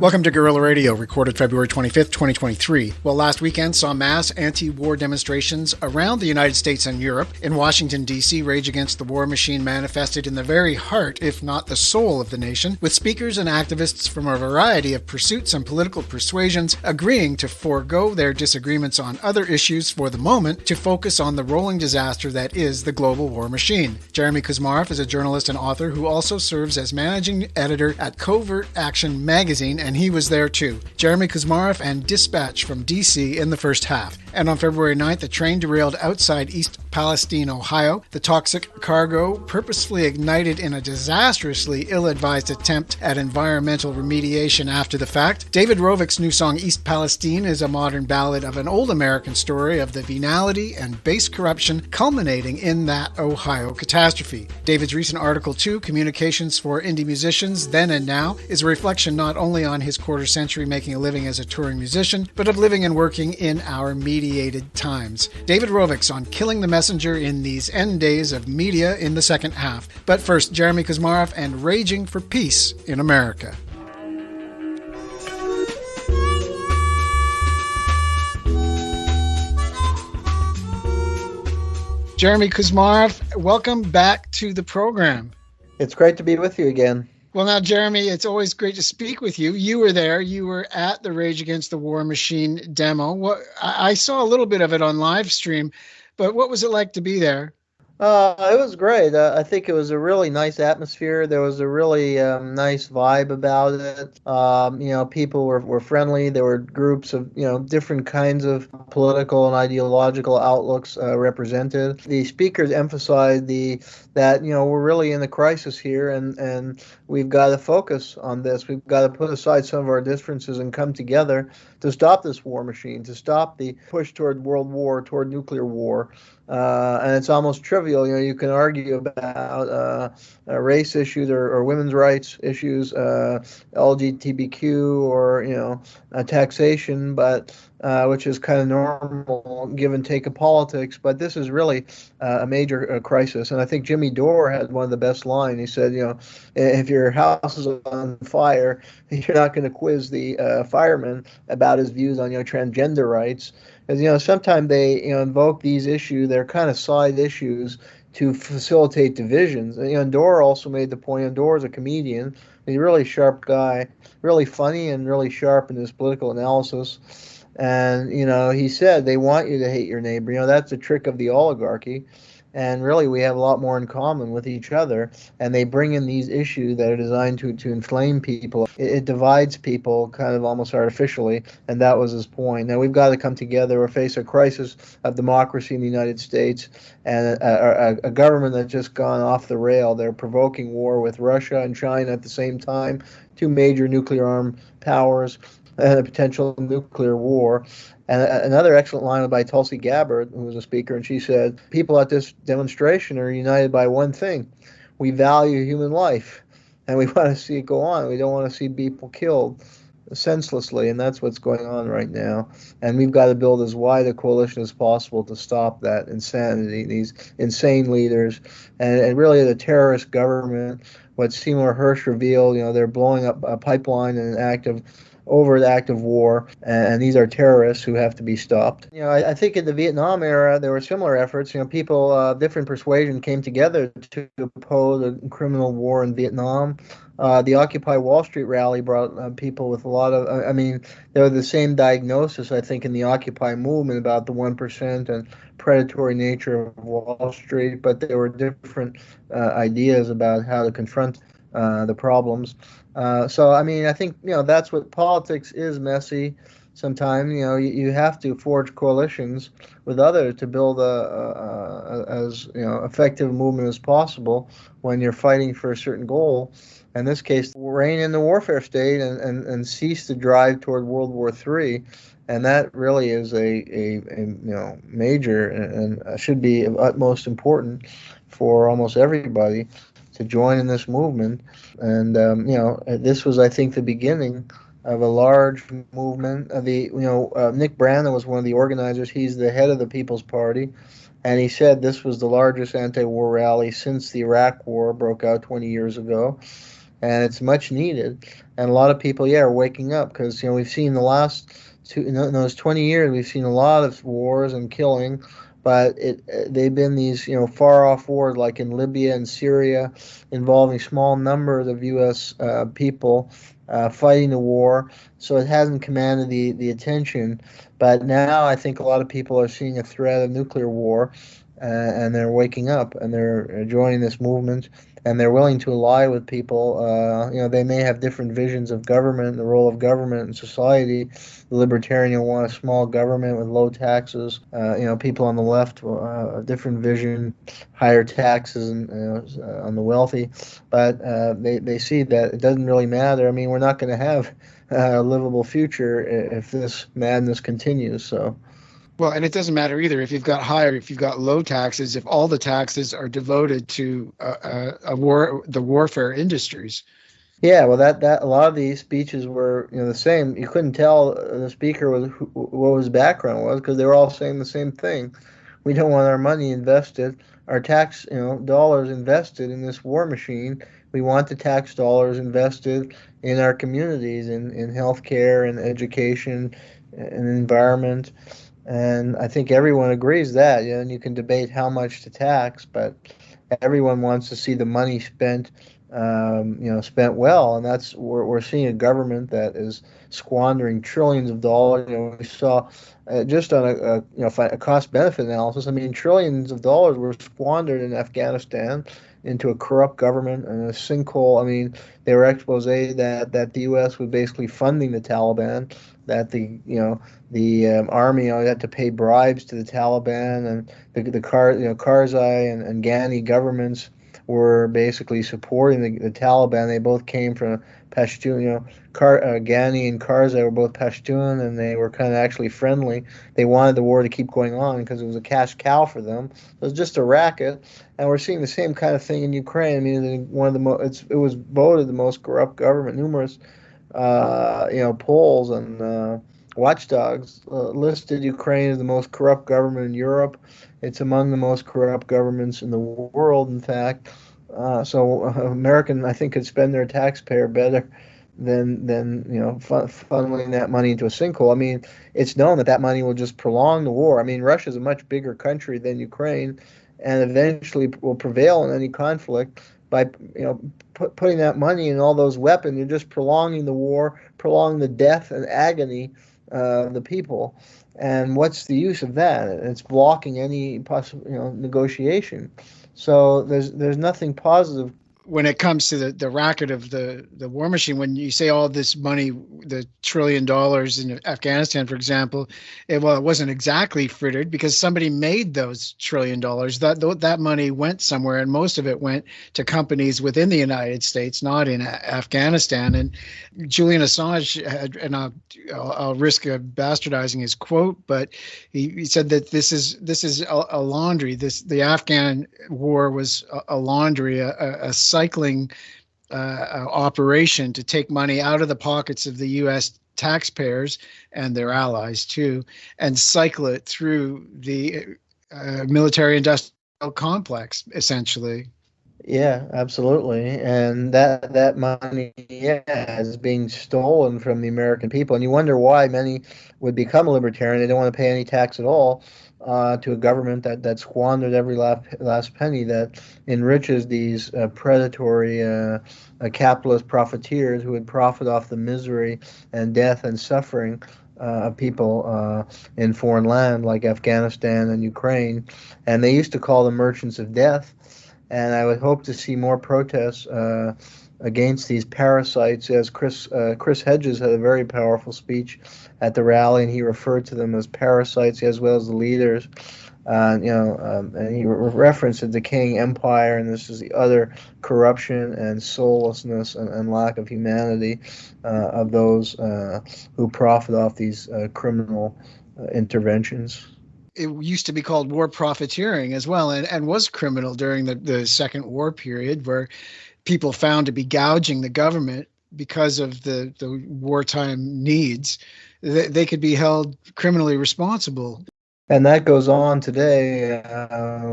Welcome to Guerrilla Radio, recorded February 25th, 2023. Well, last weekend saw mass anti-war demonstrations around the United States and Europe. In Washington, D.C., Rage Against the War Machine manifested in the very heart, if not the soul of the nation, with speakers and activists from a variety of pursuits and political persuasions agreeing to forego their disagreements on other issues for the moment to focus on the rolling disaster that is the global war machine. Jeremy Kuzmarov is a journalist and author who also serves as managing editor at Covert Action magazine, and he was there too. Jeremy Kuzmarov and Dispatch from D.C. in the first half. And on February 9th, the train derailed outside East Palestine, Ohio. The toxic cargo, purposefully ignited in a disastrously ill-advised attempt at environmental remediation after the fact. David Rovics' new song East Palestine is a modern ballad of an old American story of the venality and base corruption culminating in that Ohio catastrophe. David's recent article, too, Communications for Indie Musicians, Then and Now, is a reflection not only on his quarter-century making a living as a touring musician, but of living and working in our mediated times. David Rovics on Killing the Messenger in these end days of media in the second half. But first, Jeremy Kuzmarov and Raging for Peace in America. Jeremy Kuzmarov, welcome back to the program. It's great to be with you again. Well, now, Jeremy, it's always great to speak with you. You were there. You were at the Rage Against the War Machine demo. I saw a little bit of it on live stream, but what was it like to be there? It was great. I think it was a really nice atmosphere. There was a really nice vibe about it. People were friendly. There were groups of, different kinds of political and ideological outlooks represented. The speakers emphasized that we're really in a crisis here, and we've got to focus on this. We've got to put aside some of our differences and come together to stop this war machine, to stop the push toward world war, toward nuclear war. And it's almost trivial. You can argue about race issues or women's rights issues, LGBTQ or, taxation, but which is kind of normal give and take of politics. But this is really a major crisis. And I think Jimmy Dore had one of the best lines. He said, if your house is on fire, you're not going to quiz the fireman about his views on, transgender rights. Because, sometimes they, invoke these issues. They're kind of side issues to facilitate divisions. And Dore also made the point, Dore is a comedian. He's a really sharp guy, really funny and really sharp in his political analysis. And, he said they want you to hate your neighbor. That's a trick of the oligarchy. And really, we have a lot more in common with each other. And they bring in these issues that are designed to inflame people. It divides people kind of almost artificially. And that was his point. Now, we've got to come together. We're facing a crisis of democracy in the United States and a government that's just gone off the rail. They're provoking war with Russia and China at the same time, two major nuclear armed powers, and a potential nuclear war. And another excellent line by Tulsi Gabbard, who was a speaker, and she said, people at this demonstration are united by one thing. We value human life, and we want to see it go on. We don't want to see people killed senselessly, and that's what's going on right now. And we've got to build as wide a coalition as possible to stop that insanity, these insane leaders, and really the terrorist government. What Seymour Hersh revealed, they're blowing up a pipeline in an overt act of war, and these are terrorists who have to be stopped. I think in the Vietnam era, there were similar efforts. People of different persuasion came together to oppose a criminal war in Vietnam. The Occupy Wall Street rally brought people with a lot of, they were the same diagnosis, I think, in the Occupy movement about the 1% and predatory nature of Wall Street, but there were different ideas about how to confront the problems. I think, that's what politics is, messy. Sometimes, you have to forge coalitions with others to build as effective movement as possible when you're fighting for a certain goal. In this case, rein in the warfare state and cease to drive toward World War III. And that really is a major and should be of utmost importance for almost everybody to join in this movement. And, this was, I think, the beginning of a large movement. Nick Brandon was one of the organizers. He's the head of the People's Party. And he said this was the largest anti-war rally since the Iraq War broke out 20 years ago. and it's much needed. And a lot of people, yeah, are waking up because we've seen the last in those 20 years, we've seen a lot of wars and killing, but they've been these far off wars like in Libya and Syria, involving small numbers of U.S. People fighting the war. So it hasn't commanded the attention. But now I think a lot of people are seeing a threat of nuclear war, and they're waking up and they're joining this movement, and they're willing to ally with people. They may have different visions of government, the role of government in society. The libertarian will want a small government with low taxes. People on the left will a different vision, higher taxes on the wealthy. But they see that it doesn't really matter. I mean, we're not going to have a livable future if this madness continues. So. Well, and it doesn't matter either if you've got high or if you've got low taxes, if all the taxes are devoted to the warfare industries. Yeah, well, that a lot of these speeches were the same. You couldn't tell the speaker what his background was because they were all saying the same thing. We don't want our money invested, our tax dollars invested in this war machine. We want the tax dollars invested in our communities, in healthcare and education and environment. And I think everyone agrees that. And you can debate how much to tax, but everyone wants to see the money spent well, and that's we're seeing a government that is squandering trillions of dollars. We saw just on a cost benefit analysis. I mean, trillions of dollars were squandered in Afghanistan into a corrupt government and a sinkhole. I mean, they were expose that the U.S. was basically funding the Taliban, that the army had to pay bribes to the Taliban, and the Karzai and Ghani governments were basically supporting the Taliban. They both came from Pashtun. Ghani and Karzai were both Pashtun, and they were kind of actually friendly. They wanted the war to keep going on because it was a cash cow for them. It was just a racket, and we're seeing the same kind of thing in Ukraine. I mean, one of the it was voted the most corrupt government. Numerous polls and watchdogs listed Ukraine as the most corrupt government in Europe. It's among the most corrupt governments in the world, in fact. So American, I think, could spend their taxpayer better than funneling that money into a sinkhole. I mean, it's known that money will just prolong the war. I mean, Russia's a much bigger country than Ukraine, and eventually will prevail in any conflict by putting that money in all those weapons. You're just prolonging the war, prolonging the death and agony of the people. And what's the use of that? It's blocking any possible negotiation. So there's nothing positive when it comes to the racket of the war machine. When you say all this money, the $1 trillion in Afghanistan, for example, it wasn't exactly frittered because somebody made those $1 trillion. That money went somewhere, and most of it went to companies within the United States, not in Afghanistan. And Julian Assange and I'll risk bastardizing his quote, but he said that this is a laundry. The Afghan war was a laundry, a cycling operation to take money out of the pockets of the U.S. taxpayers and their allies too, and cycle it through the military-industrial complex, essentially. Yeah, absolutely. And that money, is being stolen from the American people. And you wonder why many would become a libertarian. They don't want to pay any tax at all to a government that squandered every last penny, that enriches these predatory capitalist profiteers who would profit off the misery and death and suffering of people in foreign land like Afghanistan and Ukraine. And they used to call them merchants of death. And I would hope to see more protests against these parasites, as Chris Hedges had a very powerful speech at the rally, and he referred to them as parasites as well as the leaders. And he referenced the decaying empire, and this is the utter corruption and soullessness and lack of humanity of those who profit off these criminal interventions. It used to be called war profiteering as well, and was criminal during the Second War period, where people found to be gouging the government because of the wartime needs. They could be held criminally responsible. And that goes on today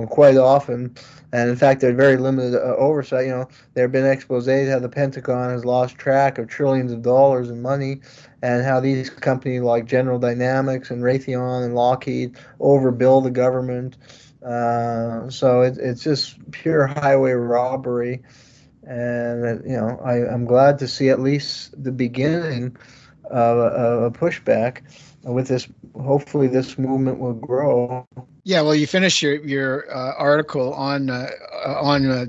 quite often. And in fact, there's very limited oversight. There have been exposés how the Pentagon has lost track of trillions of dollars in money, and how these companies like General Dynamics and Raytheon and Lockheed overbill the government. So it's just pure highway robbery. And I'm glad to see at least the beginning of a pushback with this. Hopefully, this movement will grow. Yeah, well, you finish your article on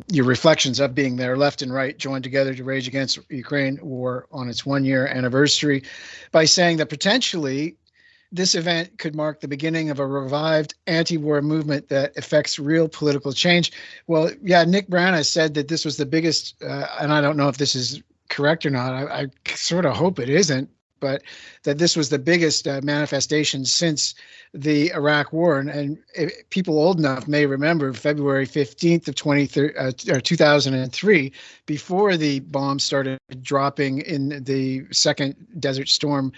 your reflections of being there, left and right joined together to rage against Ukraine war on its 1 year anniversary, by saying that potentially this event could mark the beginning of a revived anti-war movement that affects real political change. Well, yeah, Nick Brown has said that this was the biggest, and I don't know if this is correct or not. I sort of hope it isn't, but that this was the biggest manifestation since the Iraq War. And people old enough may remember February 15th of 2003, before the bombs started dropping in the second Desert Storm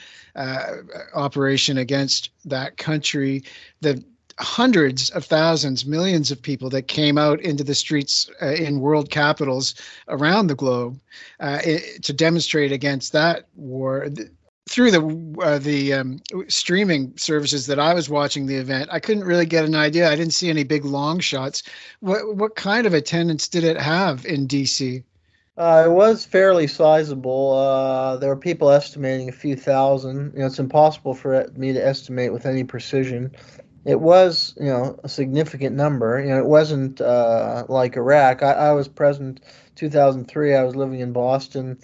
operation against that country. The hundreds of thousands, millions of people that came out into the streets in world capitals around the globe to demonstrate against that war. Through the streaming services that I was watching the event, I couldn't really get an idea. I didn't see any big long shots. What kind of attendance did it have in DC? It was fairly sizable. There were people estimating a few thousand. It's impossible for me to estimate with any precision. It was, a significant number. It wasn't like Iraq. I was present 2003. I was living in Boston,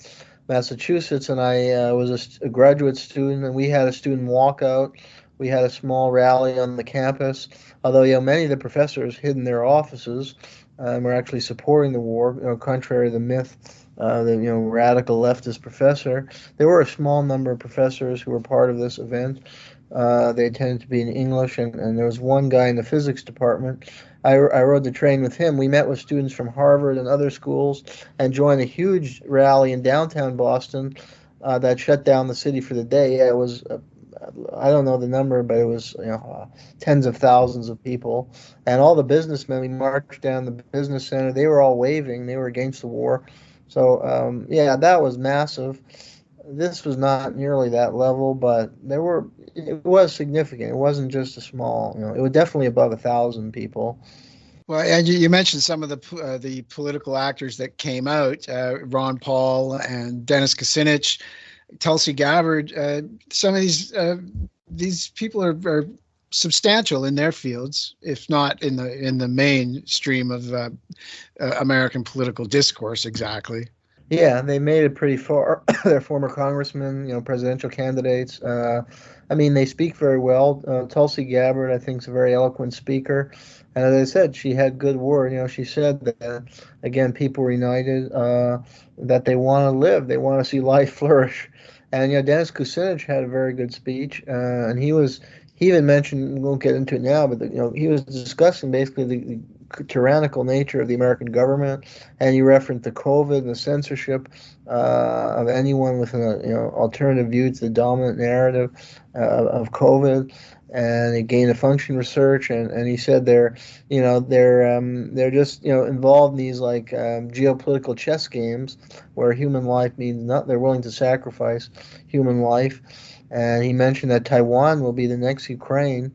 Massachusetts, and I was a graduate student, and we had a student walkout. We had a small rally on the campus. Although, many of the professors hid in their offices and were actually supporting the war, contrary to the myth. The radical leftist professor. There were a small number of professors who were part of this event. They tended to be in English, and there was one guy in the physics department. I rode the train with him. We met with students from Harvard and other schools and joined a huge rally in downtown Boston that shut down the city for the day. Yeah, it was, I don't know the number, but it was tens of thousands of people. And all the businessmen, we marched down the business center. They were all waving. They were against the war. So, yeah, that was massive. This was not nearly that level, but it was significant. It wasn't just a small, it was definitely above 1,000 people. Well, and you mentioned some of the political actors that came out, Ron Paul and Dennis Kucinich, Tulsi Gabbard. Some of these people are substantial in their fields, if not in the mainstream of American political discourse. Exactly. Yeah, they made it pretty far. They're former congressmen, presidential candidates. I mean, they speak very well. Tulsi Gabbard, I think, is a very eloquent speaker. And as I said, she had good word. She said that, again, people were united, that they want to live, they want to see life flourish. And, Dennis Kucinich had a very good speech. And he even mentioned, we won't get into it now, but, he was discussing basically the tyrannical nature of the American government, and you referenced the COVID and the censorship of anyone with an alternative view to the dominant narrative of COVID, and it gained a function research, and he said they're just involved in these like geopolitical chess games where human life means nothing. They're willing to sacrifice human life, and he mentioned that Taiwan will be the next Ukraine.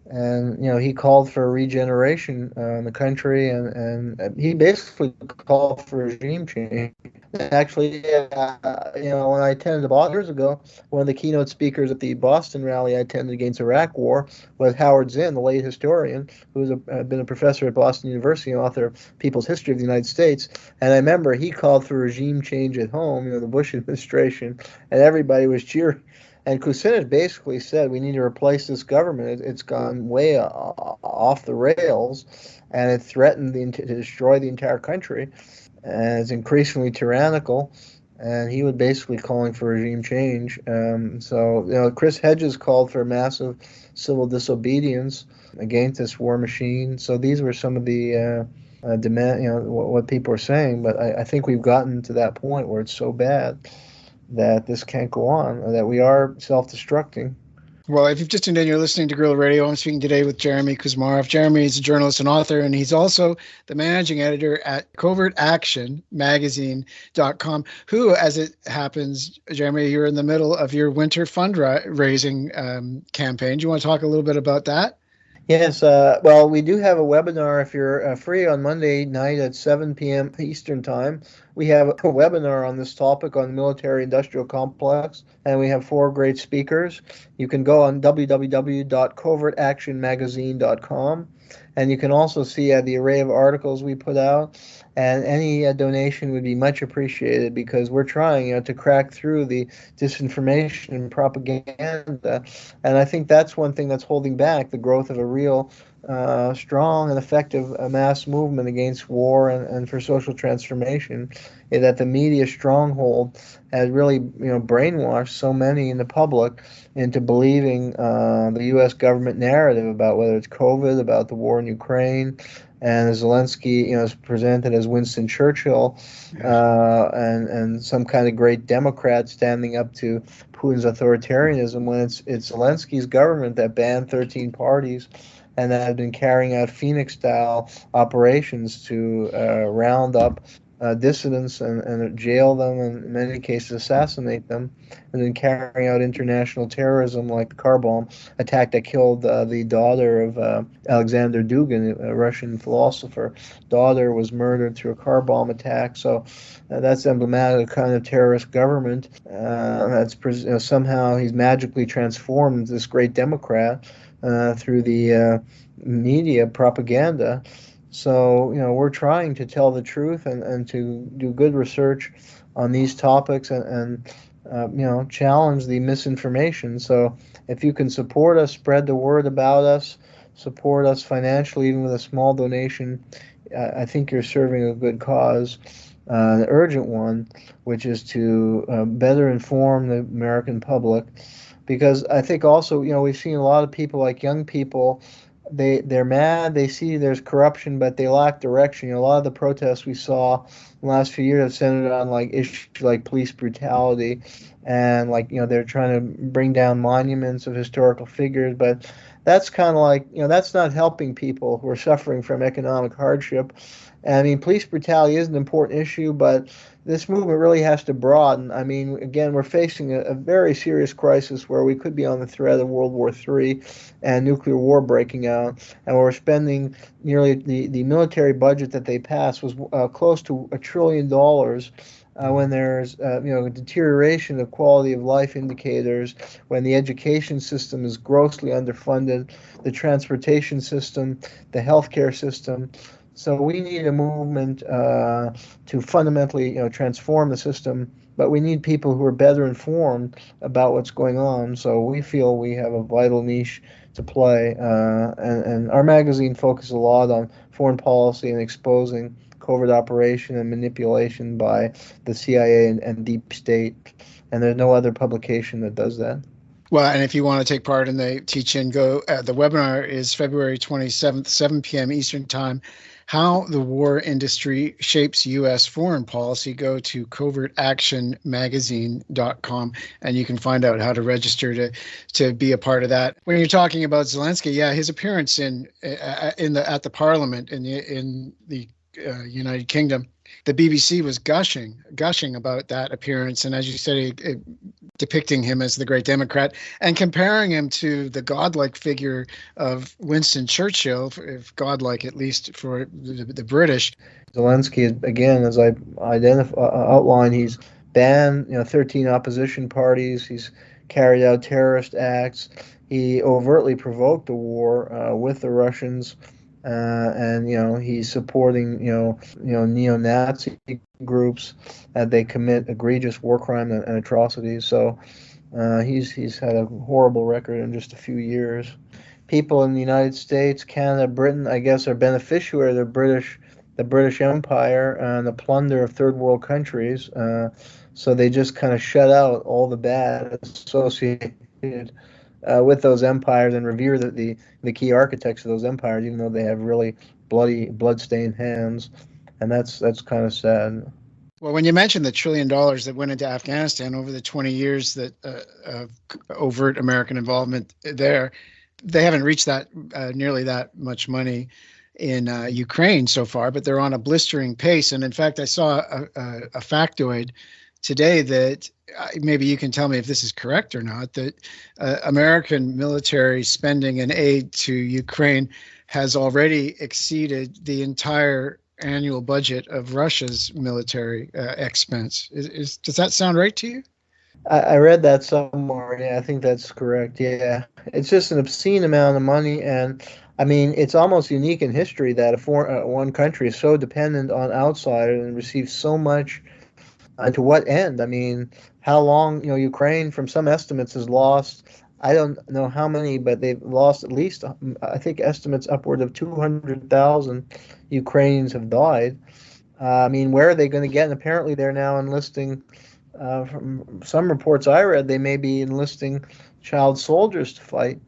And he called for regeneration in the country, and he basically called for regime change. Actually, when I attended about years ago, one of the keynote speakers at the Boston rally I attended against Iraq War was Howard Zinn, the late historian, who's been a professor at Boston University and author of People's History of the United States. And I remember he called for regime change at home, the Bush administration, and everybody was cheering. And Kucinich basically said, we need to replace this government. It's gone way off the rails, and it threatened to destroy the entire country. And it's increasingly tyrannical. And he was basically calling for regime change. So Chris Hedges called for massive civil disobedience against this war machine. So these were some of the demand, what people are saying. But I think we've gotten to that point where it's so bad that this can't go on, or that we are self-destructing. Well, if you've just tuned in, you're listening to Guerrilla Radio. I'm speaking today with Jeremy Kuzmarov. Jeremy is a journalist and author, and he's also the managing editor at covertactionmagazine.com, who, as it happens, Jeremy, you're in the middle of your winter fundraising campaign. Do you want to talk a little bit about that? Yes, well, we do have a webinar if you're free on Monday night at 7 p.m. Eastern Time. We have a webinar on this topic on the military industrial complex, and we have four great speakers. You can go on www.covertactionmagazine.com, and you can also see the array of articles we put out. And any donation would be much appreciated because we're trying, to crack through the disinformation and propaganda. And I think that's one thing that's holding back the growth of a real strong and effective mass movement against war and for social transformation, is that the media stronghold has really brainwashed so many in the public into believing the U.S. government narrative about whether it's COVID, about the war in Ukraine, and Zelensky, is presented as Winston Churchill, and some kind of great Democrat standing up to Putin's authoritarianism, when it's Zelensky's government that banned 13 parties and that have been carrying out Phoenix-style operations to round up dissidents and jail them, and in many cases assassinate them, and then carrying out international terrorism like the car bomb attack that killed the daughter of Alexander Dugin, a Russian philosopher. Daughter was murdered through a car bomb attack. So that's emblematic of the kind of terrorist government somehow he's magically transformed this great Democrat through the media propaganda. So, we're trying to tell the truth and to do good research on these topics and challenge the misinformation. So if you can support us, spread the word about us, support us financially, even with a small donation, I think you're serving a good cause, an urgent one, which is to better inform the American public. Because I think also, we've seen a lot of people, like young people, they're mad, they see there's corruption, but they lack direction. A lot of the protests we saw in the last few years have centered on like issues like police brutality, and like they're trying to bring down monuments of historical figures, but that's kind of like that's not helping people who are suffering from economic hardship. And I mean, police brutality is an important issue, but this movement really has to broaden. I mean, again, we're facing a very serious crisis where we could be on the threat of World War III and nuclear war breaking out, and we're spending nearly the military budget that they passed was close to $1 trillion. When there's deterioration of quality of life indicators, when the education system is grossly underfunded, the transportation system, the healthcare system. So we need a movement to fundamentally, transform the system, but we need people who are better informed about what's going on. So we feel we have a vital niche to play, and our magazine focuses a lot on foreign policy and exposing covert operation and manipulation by the CIA and deep state. And there's no other publication that does that. Well, and if you want to take part in the teach-in, the webinar is February 27th, 7 p.m. Eastern Time. How the war industry shapes U.S. foreign policy. Go to covertactionmagazine.com, and you can find out how to register to be a part of that. When you're talking about Zelensky, yeah, his appearance at the Parliament in the United Kingdom, the BBC was gushing about that appearance, and as you said, depicting him as the great Democrat and comparing him to the godlike figure of Winston Churchill, if godlike at least for the British. Zelensky, again, as I outlined, he's banned 13 opposition parties. He's carried out terrorist acts. He overtly provoked a war with the Russians. And he's supporting neo-Nazi groups, and they commit egregious war crimes and atrocities. So he's had a horrible record in just a few years. People in the United States, Canada, Britain, I guess, are beneficiary of the British Empire and the plunder of third world countries. So they just kind of shut out all the bad associated with those empires and revere the key architects of those empires, even though they have really bloody, blood-stained hands, and that's kind of sad. Well, when you mentioned the $1 trillion that went into Afghanistan over the 20 years that of overt American involvement there, they haven't reached that nearly that much money in Ukraine so far, but they're on a blistering pace. And in fact, I saw a factoid today that maybe you can tell me if this is correct or not, that American military spending and aid to Ukraine has already exceeded the entire annual budget of Russia's military expense. Does that sound right to you? I read that somewhere. Yeah, I think that's correct. Yeah, it's just an obscene amount of money, and I mean, it's almost unique in history that one country is so dependent on outsiders and receives so much. And to what end? I mean, how long? Ukraine, from some estimates, has lost. I don't know how many, but they've lost at least, I think, estimates upward of 200,000 Ukrainians have died. I mean, where are they going to get? And apparently, they're now enlisting. From some reports I read, they may be enlisting child soldiers to fight,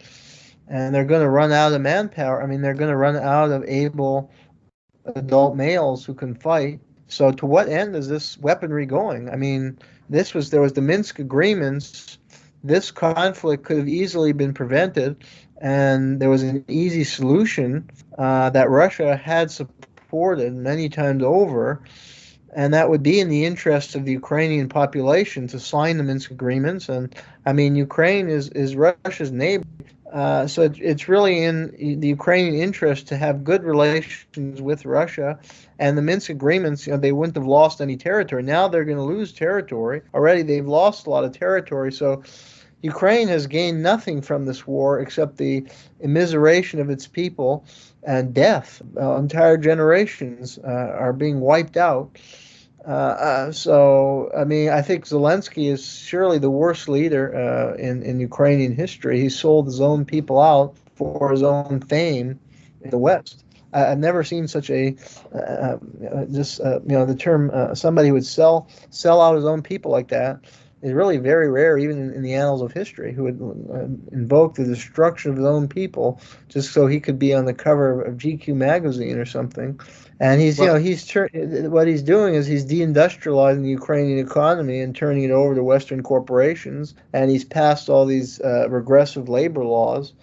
and they're going to run out of manpower. I mean, they're going to run out of able adult males who can fight. So, to what end is this weaponry going? I mean, there was the Minsk agreements. This conflict could have easily been prevented, and there was an easy solution that Russia had supported many times over. And that would be in the interest of the Ukrainian population to sign the Minsk agreements. And I mean, Ukraine is Russia's neighbor. So it's really in the Ukrainian interest to have good relations with Russia. And the Minsk agreements, they wouldn't have lost any territory. Now they're going to lose territory. Already they've lost a lot of territory. So Ukraine has gained nothing from this war except the immiseration of its people and death. Entire generations are being wiped out. So, I mean, I think Zelensky is surely the worst leader in Ukrainian history. He sold his own people out for his own fame in the West. I've never seen such a the term somebody who would sell out his own people like that is really very rare, even in the annals of history, who would invoke the destruction of his own people just so he could be on the cover of GQ magazine or something. And what he's doing is he's deindustrializing the Ukrainian economy and turning it over to Western corporations. And he's passed all these regressive labor laws.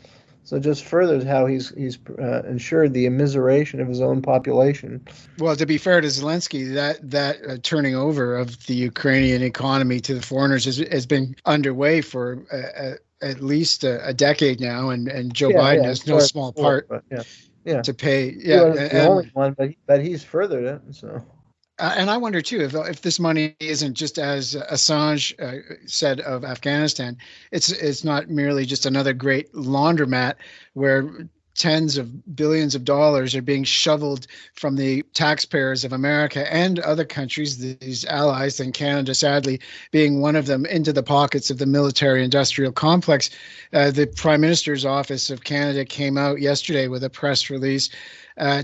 So just furthers how he's ensured the immiseration of his own population. Well, to be fair to Zelensky, that turning over of the Ukrainian economy to the foreigners has been underway for at least a decade now, and Joe Biden has no small part to pay. Yeah, the only one, but he's furthered it. So. And I wonder too if this money isn't just, as Assange said of Afghanistan, it's not merely just another great laundromat where tens of billions of dollars are being shoveled from the taxpayers of America and other countries, these allies, and Canada sadly being one of them, into the pockets of the military-industrial complex. The Prime Minister's Office of Canada came out yesterday with a press release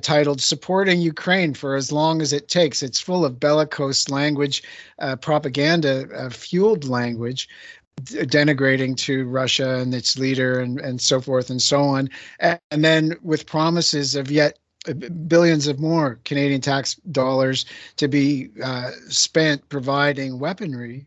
titled "Supporting Ukraine for as Long as It Takes." It's full of bellicose language, propaganda-fueled language, denigrating to Russia and its leader and so forth and so on. And then with promises of yet billions of more Canadian tax dollars to be spent providing weaponry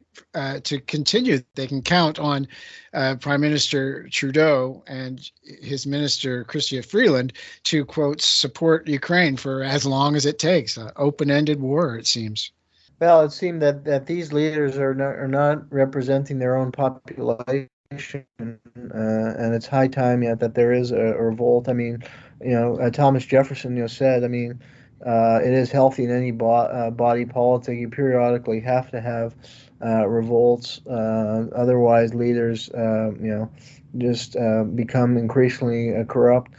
to continue. They can count on Prime Minister Trudeau and his minister, Chrystia Freeland, to, quote, support Ukraine for as long as it takes. An open-ended war, it seems. Well, it seemed that these leaders are not representing their own population, and it's high time that there is a revolt. I mean, Thomas Jefferson, said, I mean, it is healthy in any body politic. You periodically have to have revolts. Otherwise, leaders, just become increasingly corrupt.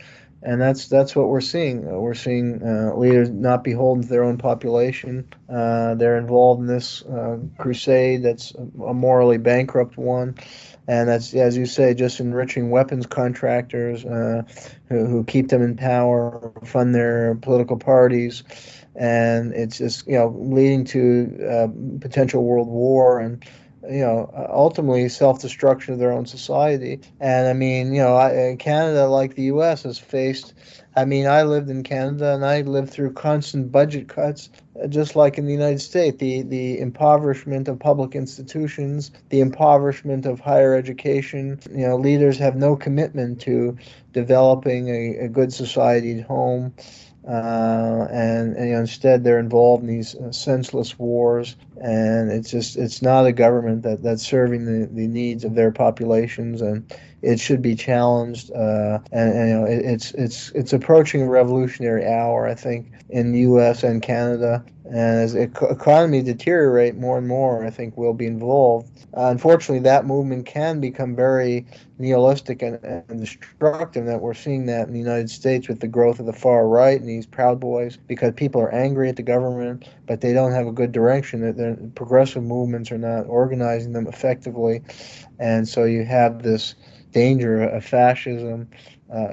And that's what we're seeing. We're seeing leaders not beholden to their own population. They're involved in this crusade that's a morally bankrupt one. And that's, as you say, just enriching weapons contractors who keep them in power, fund their political parties. And it's just, leading to potential world war. And ultimately self-destruction of their own society. And I mean, Canada, like the U.S., has faced. I mean, I lived in Canada and I lived through constant budget cuts, just like in the United States. The impoverishment of public institutions, the impoverishment of higher education. Leaders have no commitment to developing a good society at home. And instead they're involved in these senseless wars, and it's not a government that's serving the needs of their populations, and it should be challenged. It's approaching a revolutionary hour, I think, in the U.S. and Canada. And as the economy deteriorate more and more, I think we'll be involved. Unfortunately, that movement can become very nihilistic and destructive. That we're seeing that in the United States with the growth of the far right and these Proud Boys, because people are angry at the government, but they don't have a good direction. The progressive movements are not organizing them effectively, and so you have this danger of fascism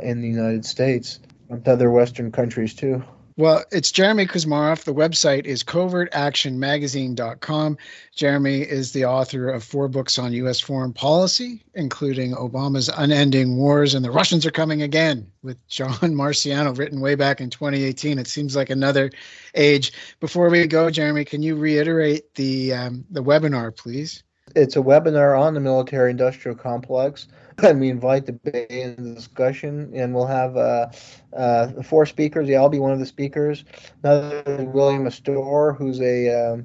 in the United States and other Western countries too. Well, it's Jeremy Kuzmarov. The website is covertactionmagazine.com. Jeremy is the author of 4 books on U.S. foreign policy, including Obama's Unending Wars and The Russians Are Coming Again, with John Marciano, written way back in 2018. It seems like another age. Before we go, Jeremy, can you reiterate the webinar, please? It's a webinar on the military-industrial complex, and we invite debate and discussion, and we'll have 4 speakers. Yeah, I'll be one of the speakers. Another is William Astor, who's a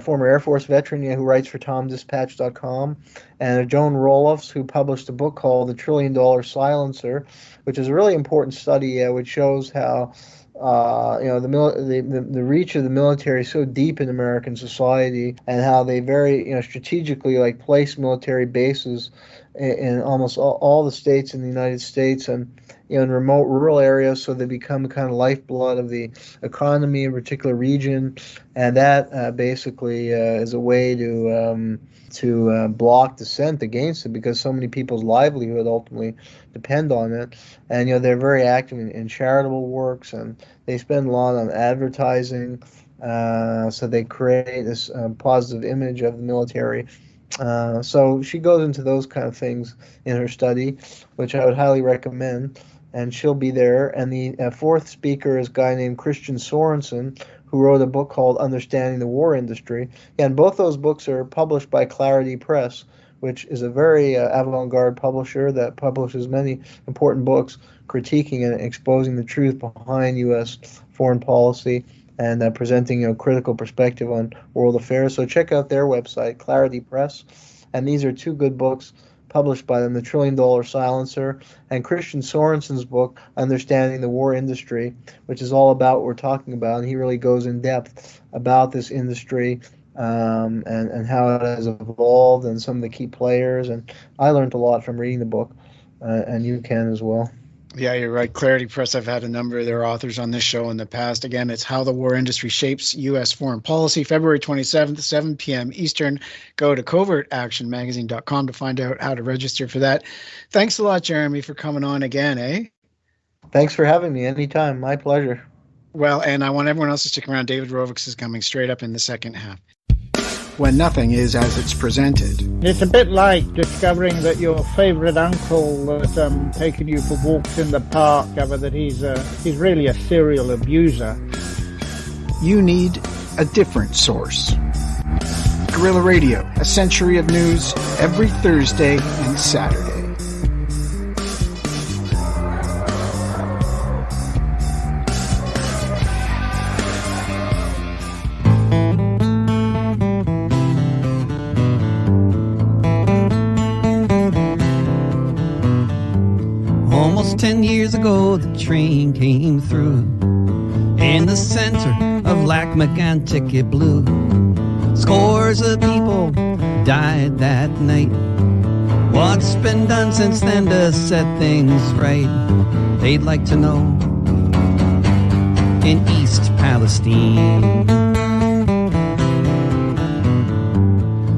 former Air Force veteran, who writes for TomDispatch.com, and Joan Roloffs, who published a book called The $1 Trillion Silencer, which is a really important study, which shows how the reach of the military is so deep in American society, and how they very strategically place military bases in almost all the states in the United States, and in remote rural areas, so they become kind of lifeblood of the economy in a particular region, and that basically is a way to block dissent against it, because so many people's livelihood ultimately depend on it. And they're very active in charitable works, and they spend a lot on advertising, so they create this positive image of the military. So she goes into those kind of things in her study, which I would highly recommend, and she'll be there. And the 4th speaker is a guy named Christian Sorensen, who wrote a book called Understanding the War Industry. And both those books are published by Clarity Press, which is a very avant-garde publisher that publishes many important books critiquing and exposing the truth behind U.S. foreign policy, and presenting a critical perspective on world affairs. So check out their website, Clarity Press. And these are 2 good books published by them, The $1 Trillion Silencer and Christian Sorensen's book, Understanding the War Industry, which is all about what we're talking about. And he really goes in depth about this industry, and how it has evolved, and some of the key players. And I learned a lot from reading the book, and you can as well. Yeah, you're right. Clarity Press, I've had a number of their authors on this show in the past. Again, it's How the War Industry Shapes U.S. Foreign Policy, February 27th, 7 p.m. Eastern. Go to covertactionmagazine.com to find out how to register for that. Thanks a lot, Jeremy, for coming on again, eh? Thanks for having me. Anytime. My pleasure. Well, and I want everyone else to stick around. David Rovics is coming straight up in the second half. When nothing is as it's presented. It's a bit like discovering that your favourite uncle that's taken you for walks in the park, that he's really a serial abuser. You need a different source. Guerrilla Radio, a century of news every Thursday and Saturday. Almost 10 years ago, the train came through. In the center of Lac-Mégantic it blew. Scores of people died that night. What's been done since then to set things right? They'd like to know. In East Palestine,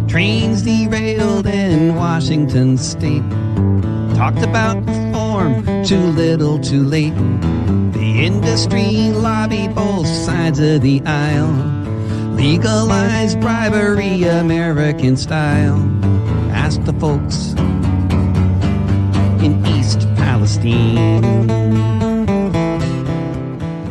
trains derailed in Washington state. Talked about reform, too little, too late. The industry lobby both sides of the aisle. Legalize bribery American style. Ask the folks in East Palestine.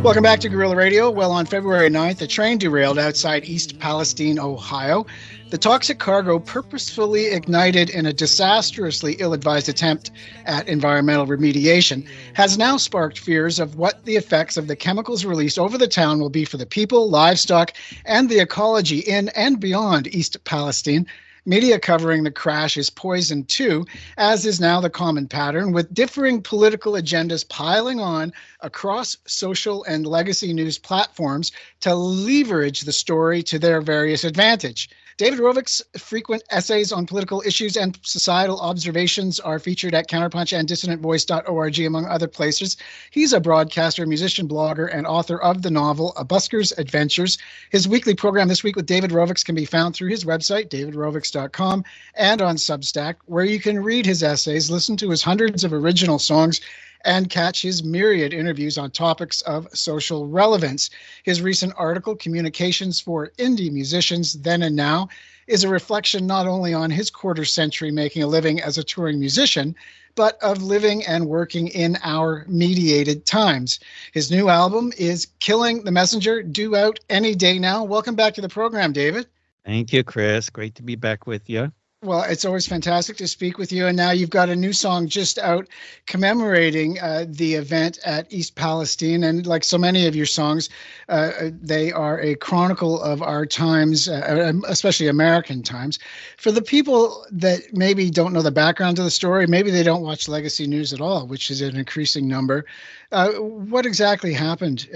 Welcome back to Guerrilla Radio. Well, on February 9th, a train derailed outside East Palestine, Ohio. The toxic cargo, purposefully ignited in a disastrously ill-advised attempt at environmental remediation, has now sparked fears of what the effects of the chemicals released over the town will be for the people, livestock, and the ecology in and beyond East Palestine. Media covering the crash is poisoned too, as is now the common pattern, with differing political agendas piling on across social and legacy news platforms to leverage the story to their various advantage. David Rovics' frequent essays on political issues and societal observations are featured at Counterpunch and DissidentVoice.org, among other places. He's a broadcaster, musician, blogger, and author of the novel A Busker's Adventures. His weekly program, This Week with David Rovics, can be found through his website, davidrovics.com, and on Substack, where you can read his essays, listen to his hundreds of original songs, and catch his myriad interviews on topics of social relevance. His recent article, Communications for Indie Musicians Then and Now, is a reflection not only on his quarter century making a living as a touring musician, but of living and working in our mediated times. His new album is Killing the Messenger, due out any day now. Welcome back to the program, David. Thank you, Chris. Great to be back with you. Well, it's always fantastic to speak with you. And now you've got a new song just out commemorating the event at East Palestine. And like so many of your songs, they are a chronicle of our times, especially American times. For the people that maybe don't know the background to the story, maybe they don't watch legacy news at all, which is an increasing number. What exactly happened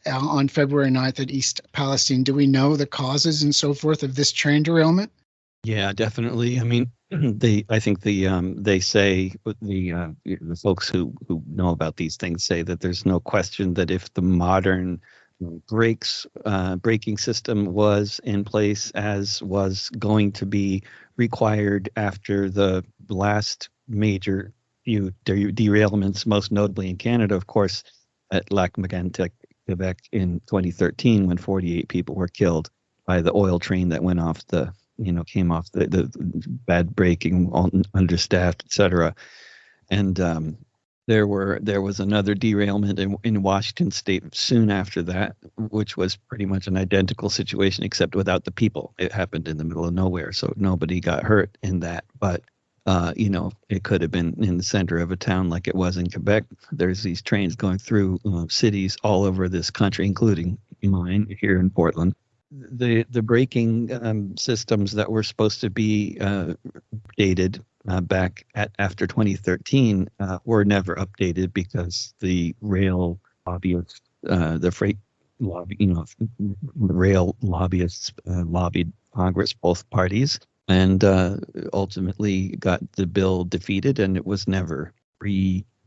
on February 9th at East Palestine? Do we know the causes and so forth of this train derailment? Yeah, definitely. I mean, they say the folks who know about these things say that there's no question that if the modern braking system was in place as was going to be required after the last major derailments, most notably in Canada, of course, at Lac-Mégantic, Quebec in 2013, when 48 people were killed by the oil train that went off came off the bad braking, understaffed, etc. And there was another derailment in Washington State soon after that, which was pretty much an identical situation, except without the people. It happened in the middle of nowhere, so nobody got hurt in that. But it could have been in the center of a town like it was in Quebec. There's these trains going through cities all over this country, including mine here in Portland. The braking systems that were supposed to be updated back after 2013 were never updated because the rail lobbyists, the freight lobby, rail lobbyists lobbied Congress, both parties, and ultimately got the bill defeated, and it was never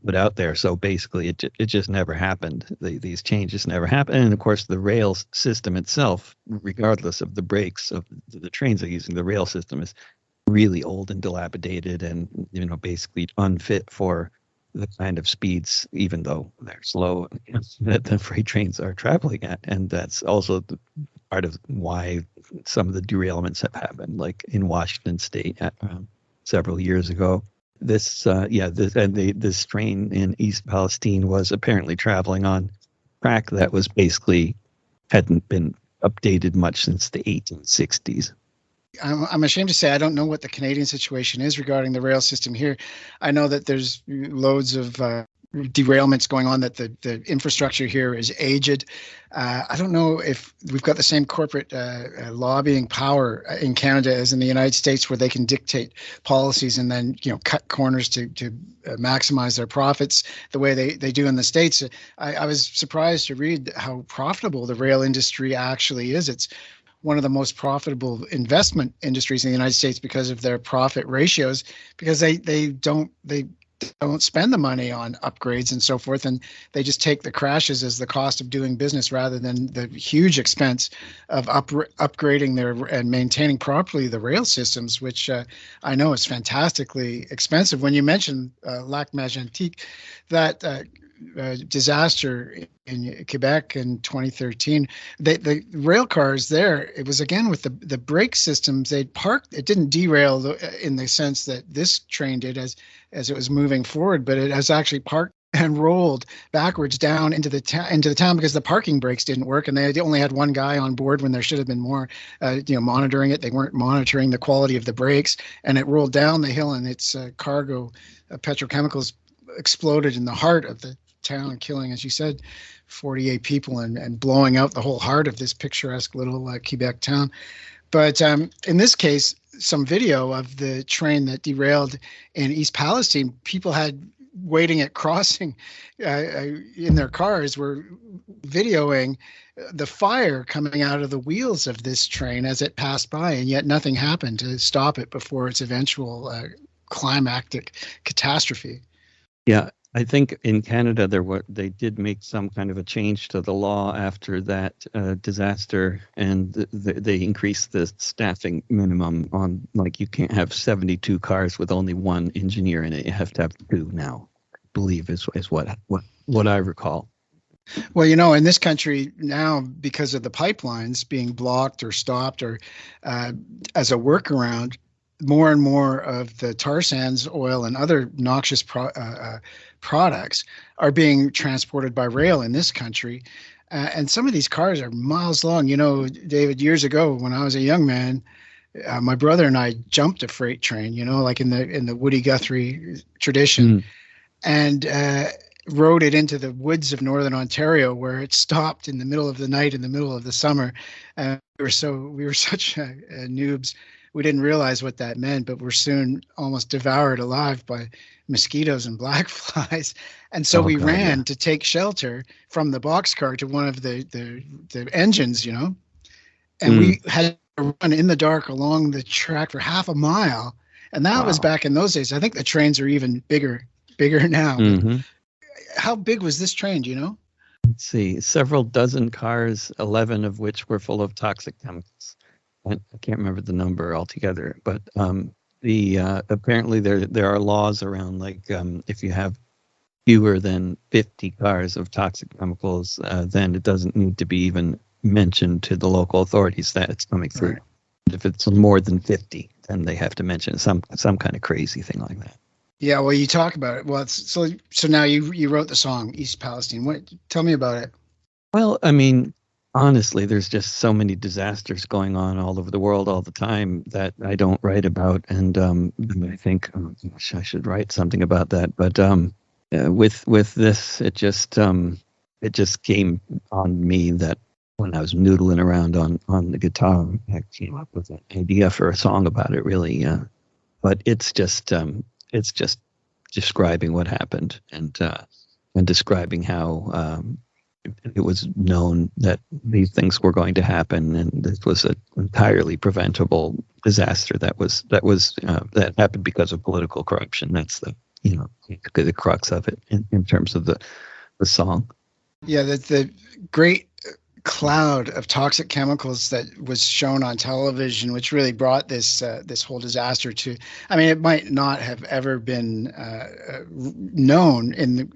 put out there. So basically, it just never happened. These changes never happened. And of course, the rail system itself, regardless of the brakes of the trains are using, the rail system is really old and dilapidated, and basically unfit for the kind of speeds, even though they're slow, that the freight trains are traveling at. And that's also part of why some of the derailments have happened, like in Washington State several years ago. This train in East Palestine was apparently traveling on track that was basically hadn't been updated much since the 1860s. I'm ashamed to say I don't know what the Canadian situation is regarding the rail system here. I know that there's loads of derailments going on, that the infrastructure here is aged. I don't know if we've got the same corporate lobbying power in Canada as in the United States, where they can dictate policies and then cut corners to maximize their profits the way they do in the States. I was surprised to read how profitable the rail industry actually is. It's one of the most profitable investment industries in the United States because of their profit ratios, because they don't spend the money on upgrades and so forth, and they just take the crashes as the cost of doing business rather than the huge expense of upgrading and maintaining properly the rail systems, which I know is fantastically expensive. When you mentioned Lac-Mégantic, that disaster in Quebec in 2013, the rail cars there, it was again with the brake systems. They'd parked. It didn't derail in the sense that this train did as it was moving forward, but it has actually parked and rolled backwards down into the town because the parking brakes didn't work, and they only had one guy on board when there should have been more, monitoring it. They weren't monitoring the quality of the brakes, and it rolled down the hill, and its cargo petrochemicals exploded in the heart of the town, killing, as you said, 48 people and blowing out the whole heart of this picturesque little Quebec town. But in this case, some video of the train that derailed in East Palestine, people had waiting at crossing in their cars were videoing the fire coming out of the wheels of this train as it passed by, and yet nothing happened to stop it before its eventual climactic catastrophe. Yeah, I think in Canada they did make some kind of a change to the law after that disaster, and they increased the staffing minimum on, like, you can't have 72 cars with only one engineer in it. You have to have two now, I believe is what I recall. Well, in this country now, because of the pipelines being blocked or stopped or as a workaround, more and more of the tar sands oil and other noxious products are being transported by rail in this country. And some of these cars are miles long. David, years ago when I was a young man, my brother and I jumped a freight train, like in the Woody Guthrie tradition, and rode it into the woods of Northern Ontario, where it stopped in the middle of the night in the middle of the summer. We were such noobs. We didn't realize what that meant, but we're soon almost devoured alive by mosquitoes and black flies. And so we ran to take shelter from the boxcar to one of the engines, and we had to run in the dark along the track for half a mile. And that was back in those days. I think the trains are even bigger now. Mm-hmm. How big was this train, do you know? Let's see, several dozen cars, 11 of which were full of toxic chemicals. I can't remember the number altogether, but apparently there are laws around, like, if you have fewer than 50 cars of toxic chemicals, then it doesn't need to be even mentioned to the local authorities that it's coming through. Right. If it's more than 50, then they have to mention some kind of crazy thing like that. Yeah, well, you talk about it. Well, so now you wrote the song East Palestine. Tell me about it. Well, I mean, honestly, there's just so many disasters going on all over the world all the time that I don't write about, and I think, oh gosh, I should write something about that. But with this, it just came on me that when I was noodling around on the guitar, I came up with an idea for a song about it. Really, but it's just describing what happened and describing how it was known that these things were going to happen, and this was an entirely preventable disaster that happened because of political corruption. That's the crux of it in terms of the song. Yeah, the great cloud of toxic chemicals that was shown on television, which really brought this whole disaster to. I mean, it might not have ever been known in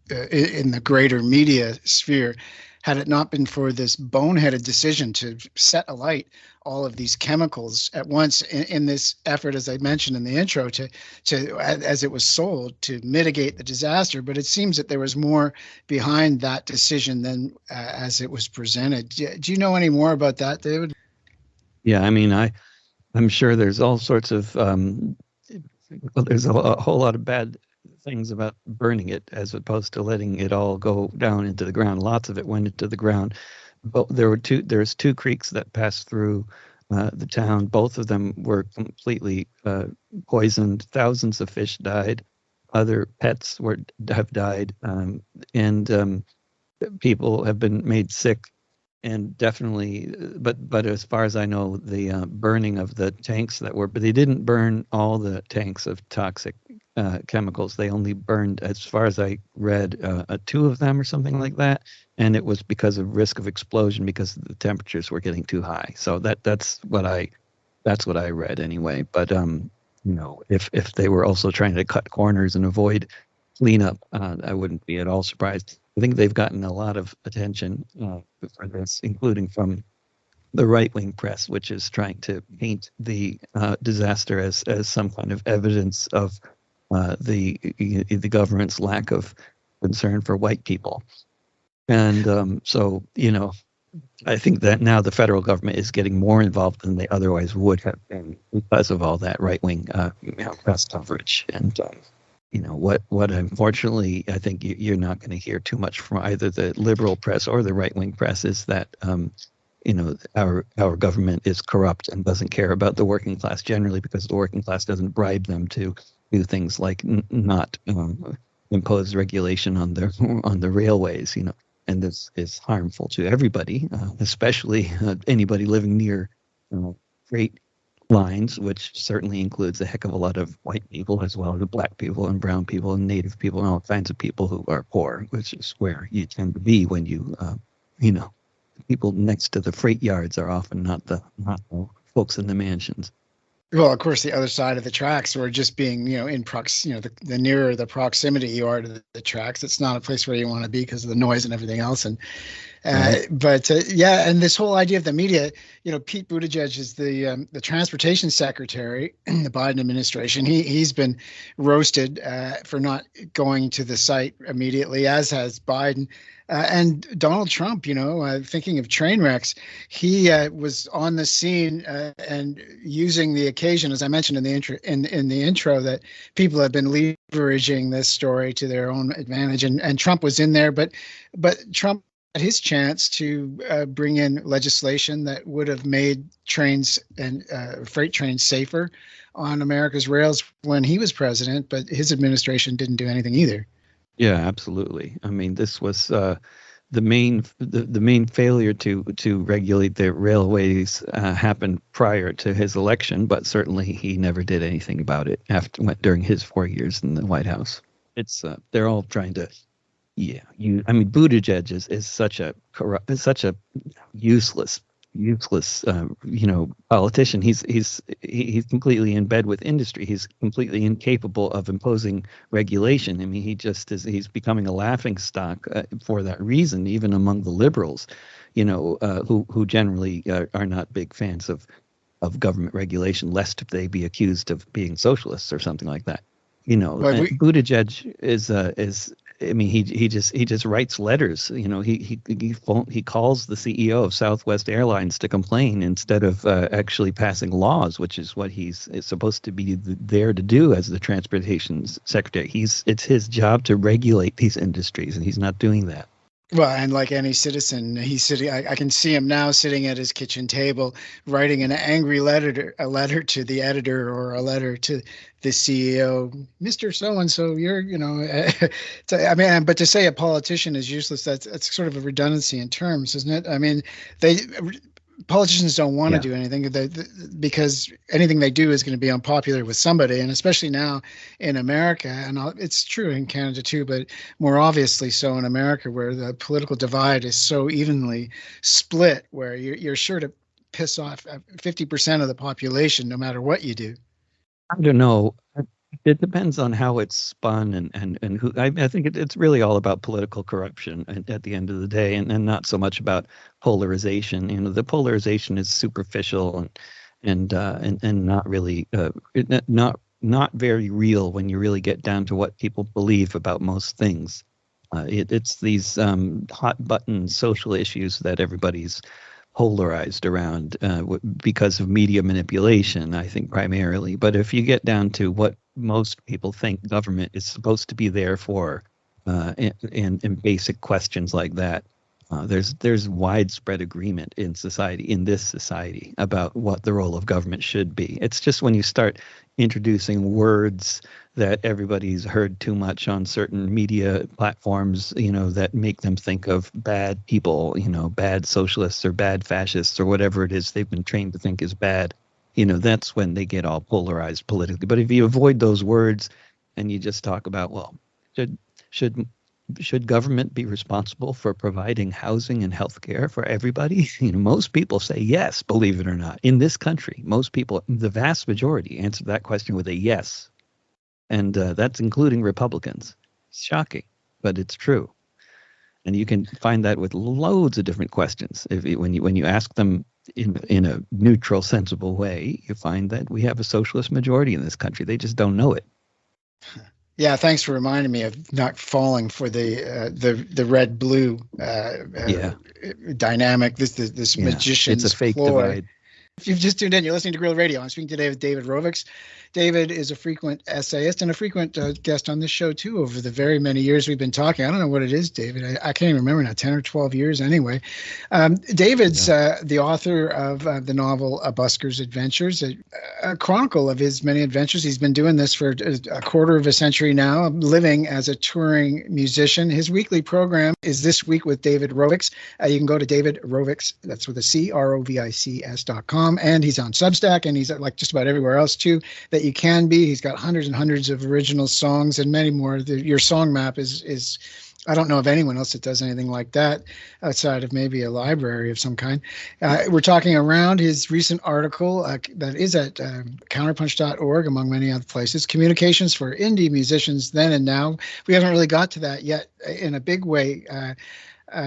the greater media sphere had it not been for this boneheaded decision to set alight all of these chemicals at once in this effort, as I mentioned in the intro, to as it was sold, to mitigate the disaster. But it seems that there was more behind that decision than as it was presented. Do you know any more about that, David? Yeah, I mean, I'm sure there's all sorts of there's a whole lot of bad things about burning it as opposed to letting it all go down into the ground. Lots of it went into the ground. But there's two creeks that passed through the town. Both of them were completely poisoned. Thousands of fish died. Other pets have died, and people have been made sick. And definitely, but as far as I know, the burning of the tanks but they didn't burn all the tanks of toxic chemicals. They only burned, as far as I read, 2 of them or something like that. And it was because of risk of explosion because the temperatures were getting too high. So that's what I read anyway. But if they were also trying to cut corners and avoid cleanup. I wouldn't be at all surprised. I think they've gotten a lot of attention for this, including from the right-wing press, which is trying to paint the disaster as some kind of evidence of the government's lack of concern for white people. And so, I think that now the federal government is getting more involved than they otherwise would have been because of all that right-wing press coverage. And what unfortunately I think you're not going to hear too much from either the liberal press or the right-wing press is that our government is corrupt and doesn't care about the working class generally, because the working class doesn't bribe them to do things like not impose regulation on the railways, and this is harmful to everybody, especially anybody living near freight lines, which certainly includes a heck of a lot of white people as well as black people and brown people and native people and all kinds of people who are poor, which is where you tend to be when you, people next to the freight yards are often not the folks in the mansions. Well, of course, the other side of the tracks, or just being, the nearer the proximity you are to the tracks, it's not a place where you want to be because of the noise and everything else. And but and this whole idea of the media, Pete Buttigieg is the transportation secretary in the Biden administration. He's been roasted for not going to the site immediately, as has Biden. And Donald Trump, thinking of train wrecks, he was on the scene and using the occasion, as I mentioned in the intro, that people have been leveraging this story to their own advantage. And Trump was in there, but Trump had his chance to bring in legislation that would have made trains and freight trains safer on America's rails when he was president, but his administration didn't do anything either. Yeah, absolutely. I mean, this was the main failure to regulate the railways happened prior to his election, but certainly he never did anything about it during his 4 years in the White House. It's they're all trying to. Yeah, Buttigieg is such a useless politician. He's completely in bed with industry. He's completely incapable of imposing regulation. I mean, he's becoming a laughing stock for that reason, even among the liberals, who generally are not big fans of government regulation, lest they be accused of being socialists or something like that. Buttigieg is. I mean, he just writes letters. He calls the CEO of Southwest Airlines to complain instead of actually passing laws, which is what he's supposed to be there to do as the transportation secretary. It's his job to regulate these industries, and he's not doing that. Well, and like any citizen, he's sitting. I can see him now sitting at his kitchen table, writing an angry letter to the editor, or a letter to the CEO, Mr. So-and-so. You're, but to say a politician is useless, that's sort of a redundancy in terms, isn't it? I mean, politicians don't want to do anything because anything they do is going to be unpopular with somebody, and especially now in America, and it's true in Canada too, but more obviously so in America, where the political divide is so evenly split, where you're sure to piss off 50% of the population no matter what you do. I don't know. It depends on how it's spun and who. I think it's really all about political corruption at the end of the day, and not so much about polarization. The polarization is superficial and not really not very real when you really get down to what people believe about most things. It's these hot button social issues that everybody's polarized around because of media manipulation, I think, primarily. But if you get down to what most people think government is supposed to be there for, in basic questions like that, there's widespread agreement in this society, about what the role of government should be. It's just when you start introducing words that everybody's heard too much on certain media platforms, that make them think of bad people, bad socialists or bad fascists or whatever it is they've been trained to think is bad. That's when they get all polarized politically. But if you avoid those words and you just talk about, well, should government be responsible for providing housing and health care for everybody? Most people say yes, believe it or not. In this country, most people, the vast majority, answer that question with a yes. And that's including Republicans. It's shocking, but it's true. And you can find that with loads of different questions. When you ask them in a neutral, sensible way, you find that we have a socialist majority in this country. They just don't know it. Yeah, thanks for reminding me of not falling for the red blue dynamic. This magician's it's a fake ploy. divide. If you've just tuned in, you're listening to Guerrilla Radio. I'm speaking today with David Rovics. David is a frequent essayist and a frequent guest on this show, too, over the very many years we've been talking. I don't know what it is, David. I can't even remember now, 10 or 12 years anyway. David's the author of the novel A Busker's Adventures, a chronicle of his many adventures. He's been doing this for a quarter of a century now, living as a touring musician. His weekly program is This Week with David Rovics. You can go to David Rovics, that's with a C, ROVICS.com, and he's on Substack, and he's like just about everywhere else, too, that you can be. He's got hundreds and hundreds of original songs and many more. Your song map is I don't know of anyone else that does anything like that outside of maybe a library of some kind. We're talking around his recent article that is at counterpunch.org, among many other places, Communications for Indie Musicians Then and Now. We haven't really got to that yet in a big way,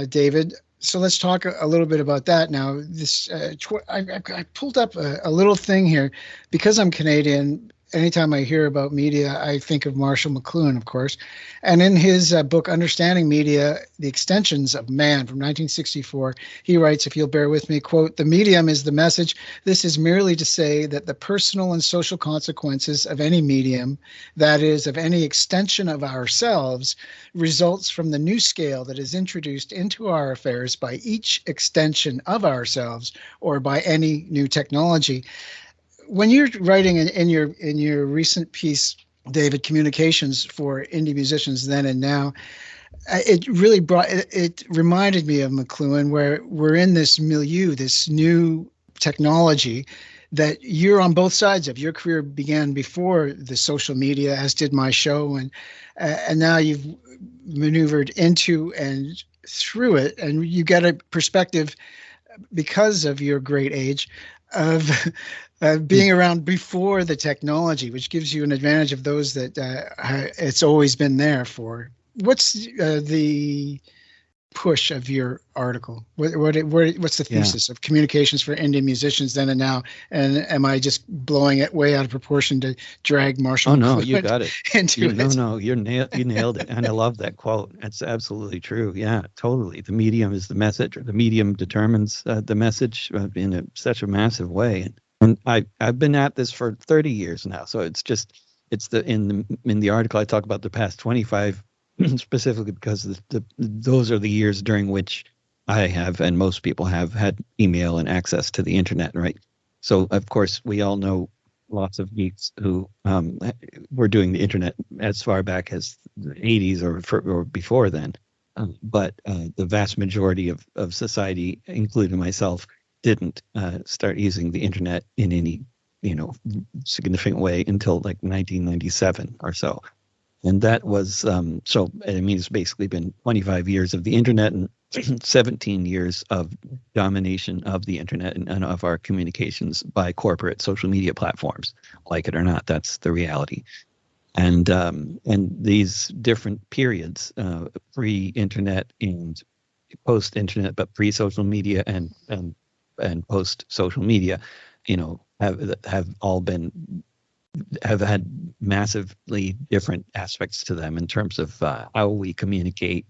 David. So let's talk a little bit about that now. This I pulled up a little thing here because I'm Canadian. Anytime I hear about media, I think of Marshall McLuhan, of course. And in his book, Understanding Media, The Extensions of Man from 1964, he writes, if you'll bear with me, quote, "The medium is the message. This is merely to say that the personal and social consequences of any medium, that is, of any extension of ourselves, results from the new scale that is introduced into our affairs by each extension of ourselves or by any new technology." When you're writing in your recent piece, David, Communications for Indie Musicians Then and Now, it really it reminded me of McLuhan, where we're in this milieu, this new technology that you're on both sides of. Your career began before the social media, as did my show, and now you've maneuvered into and through it, and you get a perspective because of your great age of being around before the technology, which gives you an advantage of those that it's always been there for. What's the push of your article? What's the thesis of Communications for Indie Musicians Then and Now? And am I just blowing it way out of proportion to drag Marshall? Oh no, you got it. No, you nailed it, and I love that quote. It's absolutely true. Yeah, totally. The medium is the message, or the medium determines the message in such a massive way. And I've been at this for 30 years now, so in the article I talk about the past 25 specifically because those are the years during which I have, and most people have, had email and access to the internet, right? So of course we all know lots of geeks who were doing the internet as far back as the 80s or before then, but the vast majority of society, including myself, didn't start using the internet in any, significant way until like 1997 or so. And that was, it's basically been 25 years of the internet and 17 years of domination of the internet and of our communications by corporate social media platforms. Like it or not, that's the reality. And these different periods, pre-internet and post-internet, but pre-social media and post-social media, have had massively different aspects to them in terms of how we communicate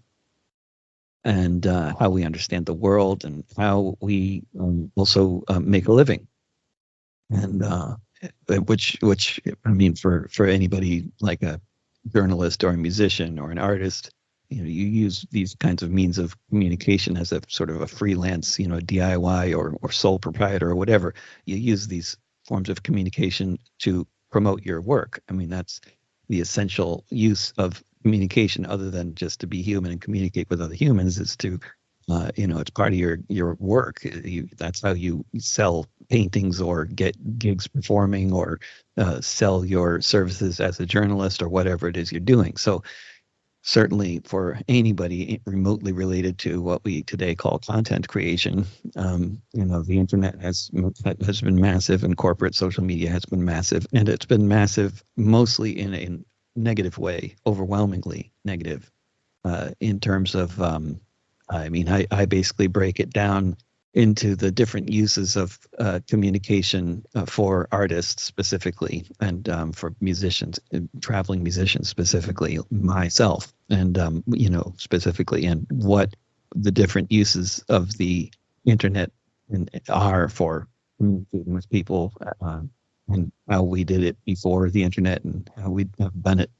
and how we understand the world and how we also make a living. And which I mean, for anybody like a journalist or a musician or an artist, you use these kinds of means of communication as a sort of a freelance, DIY or sole proprietor or whatever. You use these forms of communication to promote your work. I mean, that's the essential use of communication, other than just to be human and communicate with other humans, is to, it's part of your work. That's how you sell paintings or get gigs performing or sell your services as a journalist or whatever it is you're doing. So certainly for anybody remotely related to what we today call content creation, the internet has been massive, and corporate social media has been massive, and it's been massive mostly in negative way, overwhelmingly negative, in terms of, I basically break it down into the different uses of communication for artists specifically, and for musicians, traveling musicians specifically, myself, and specifically, and what the different uses of the internet are for communicating with people, and how we did it before the internet and how we have done it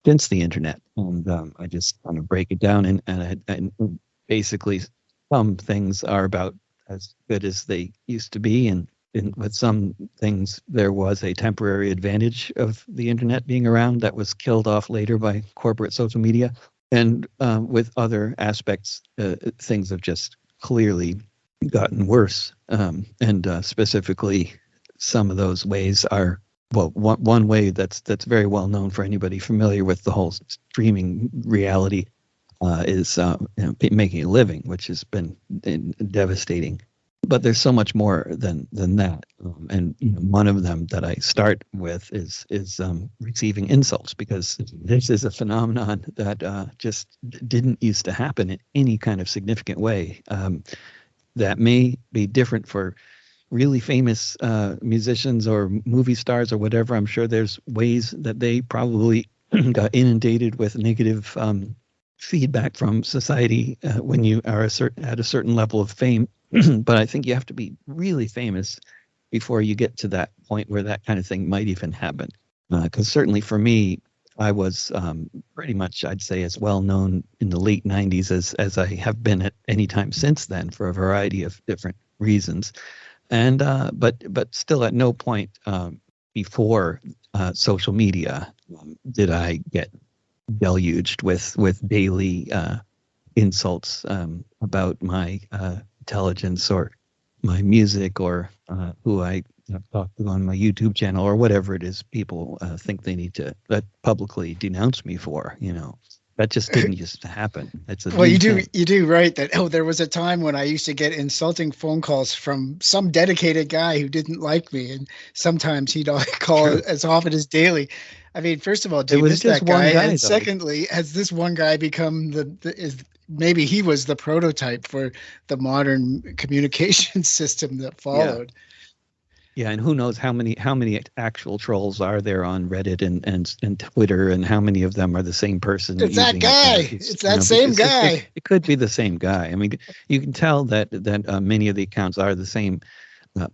since the internet. And I just kind of break it down, and basically some things are about as good as they used to be, and with some things there was a temporary advantage of the internet being around that was killed off later by corporate social media. And with other aspects, things have just clearly gotten worse. And specifically, some of those ways are, well, one way that's very well known for anybody familiar with the whole streaming reality is making a living, which has been devastating. But there's so much more than that. And one of them that I start with is receiving insults, because this is a phenomenon that just didn't used to happen in any kind of significant way. That may be different for really famous musicians or movie stars or whatever. I'm sure there's ways that they probably got inundated with negative feedback from society when you are at a certain level of fame. But I think you have to be really famous before you get to that point where that kind of thing might even happen. Because certainly for me, I was pretty much, I'd say, as well known in the late 90s as I have been at any time since then, for a variety of different reasons. And but still, at no point before social media did I get deluged with daily insults about my intelligence or my music or who I talk to on my YouTube channel or whatever it is people think they need to publicly denounce me for. That just didn't used to happen. You do right that, there was a time when I used to get insulting phone calls from some dedicated guy who didn't like me, and sometimes he'd call as often as daily. I mean, first of all, do you miss that guy? And secondly, has this one guy become maybe he was the prototype for the modern communication system that followed? Yeah, and who knows how many actual trolls are there on Reddit and Twitter, and how many of them are the same person? It's that guy. It's that same guy. It could be the same guy. I mean, you can tell that many of the accounts are the same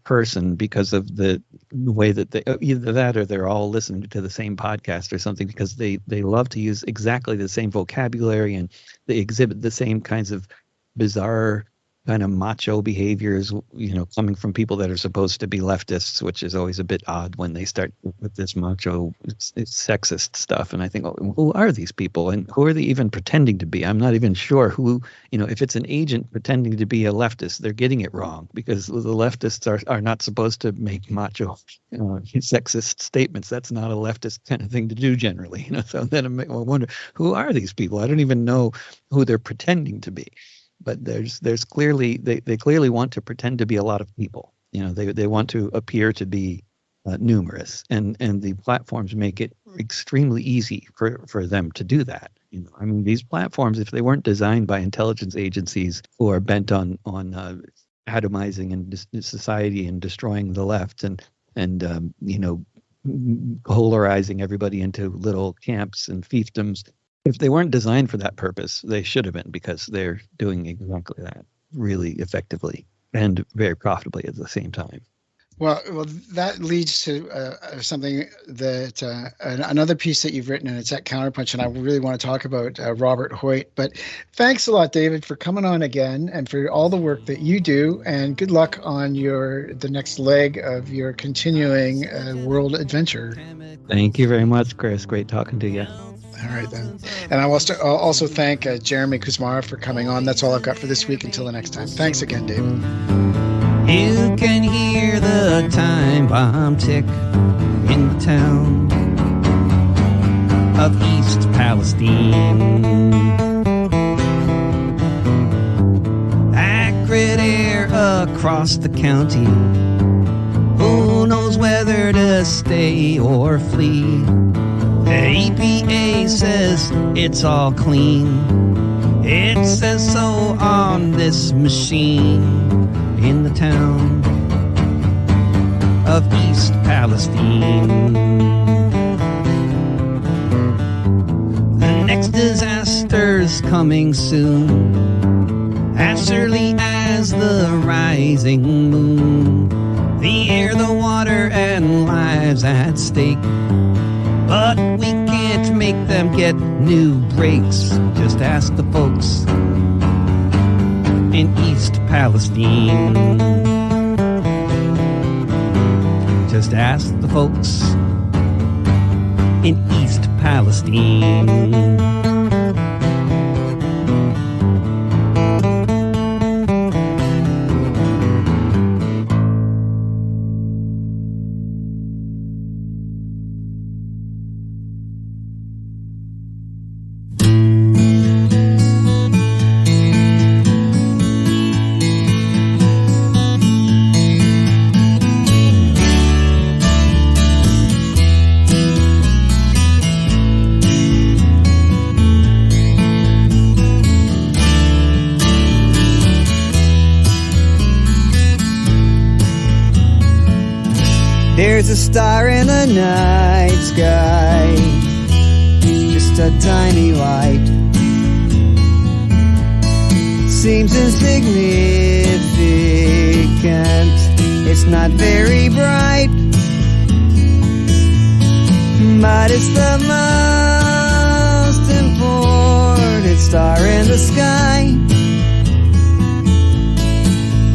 person because of the way that they, either that or they're all listening to the same podcast or something, because they love to use exactly the same vocabulary, and they exhibit the same kinds of bizarre kind of macho behaviors, coming from people that are supposed to be leftists, which is always a bit odd when they start with this macho, it's sexist stuff. And I think, who are these people, and who are they even pretending to be? I'm not even sure who, if it's an agent pretending to be a leftist, they're getting it wrong, because the leftists are not supposed to make macho, sexist statements. That's not a leftist kind of thing to do generally. So then I wonder, who are these people? I don't even know who they're pretending to be. But there's clearly they clearly want to pretend to be a lot of people. They want to appear to be numerous, and the platforms make it extremely easy for them to do that. I mean, these platforms, if they weren't designed by intelligence agencies who are bent on atomizing and society and destroying the left and polarizing everybody into little camps and fiefdoms. If they weren't designed for that purpose, they should have been, because they're doing exactly that really effectively and very profitably at the same time. Well, that leads to something that another piece that you've written, and it's at Counterpunch, and I really want to talk about Robert Hoyt. But thanks a lot, David, for coming on again, and for all the work that you do, and good luck on the next leg of your continuing world adventure. Thank you very much, Chris. Great talking to you. All right, then. And I will also thank Jeremy Kuzmara for coming on. That's all I've got for this week. Until the next time. Thanks again, David. You can hear the time bomb tick in the town of East Palestine. Acrid air across the county. Who knows whether to stay or flee? EPA says it's all clean. It says so on this machine in the town of East Palestine. The next disaster's coming soon, as surely as the rising moon. The air, the water, and lives at stake. But we can't make them get new brakes. Just ask the folks in East Palestine. Just ask the folks in East Palestine. There's a star in the night sky, just a tiny light. Seems insignificant, it's not very bright, but it's the most important star in the sky.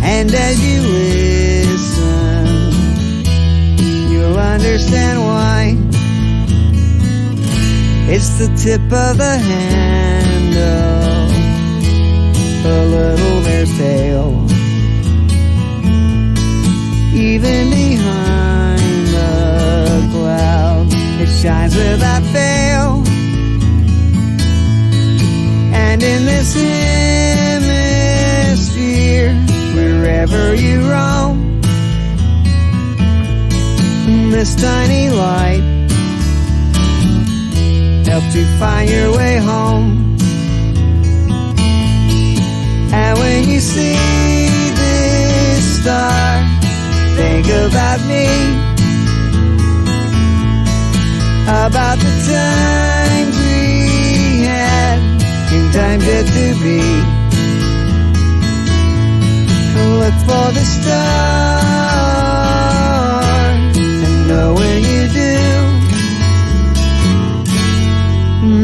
And as you listen, you'll understand why. It's the tip of the handle, a little bear's tail. Even behind the cloud, it shines without fail. And in this hemisphere, wherever you roam, this tiny light helps you find your way home. And when you see this star, think about me, about the times we had and times yet to be. Look for the star, and know when you do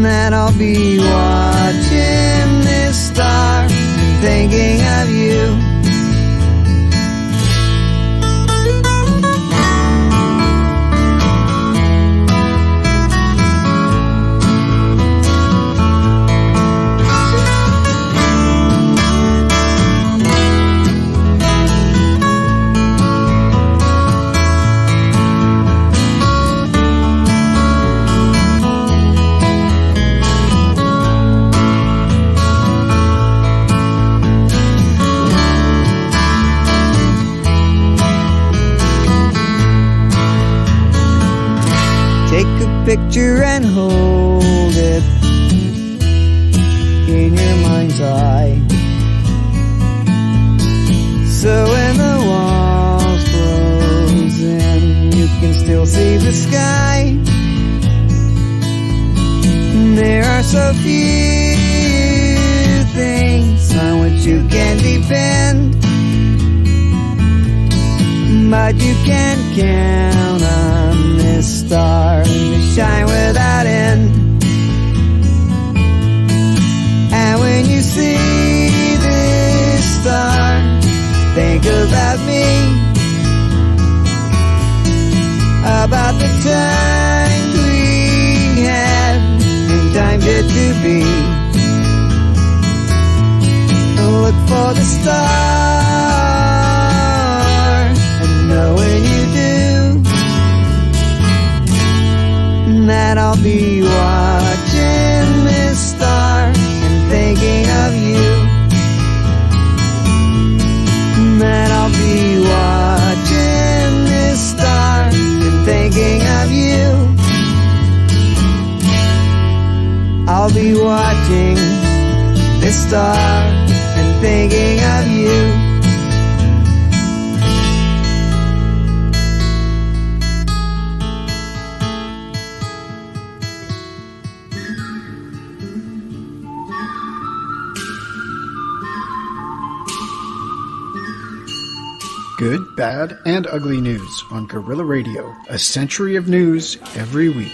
that I'll be watching this star and thinking of you. Take a picture and hold it in your mind's eye, so when the walls close in, you can still see the sky. There are so few things on which you can depend, but you can count on this star to shine without end. And when you see this star, think about me, about the times we had and times yet to be. Look for the star, and know when you do that I'll be watching this star and thinking of you. That I'll be watching this star and thinking of you. stars and thinking of you. Good, bad, and ugly news on Guerrilla Radio. A century of news every week.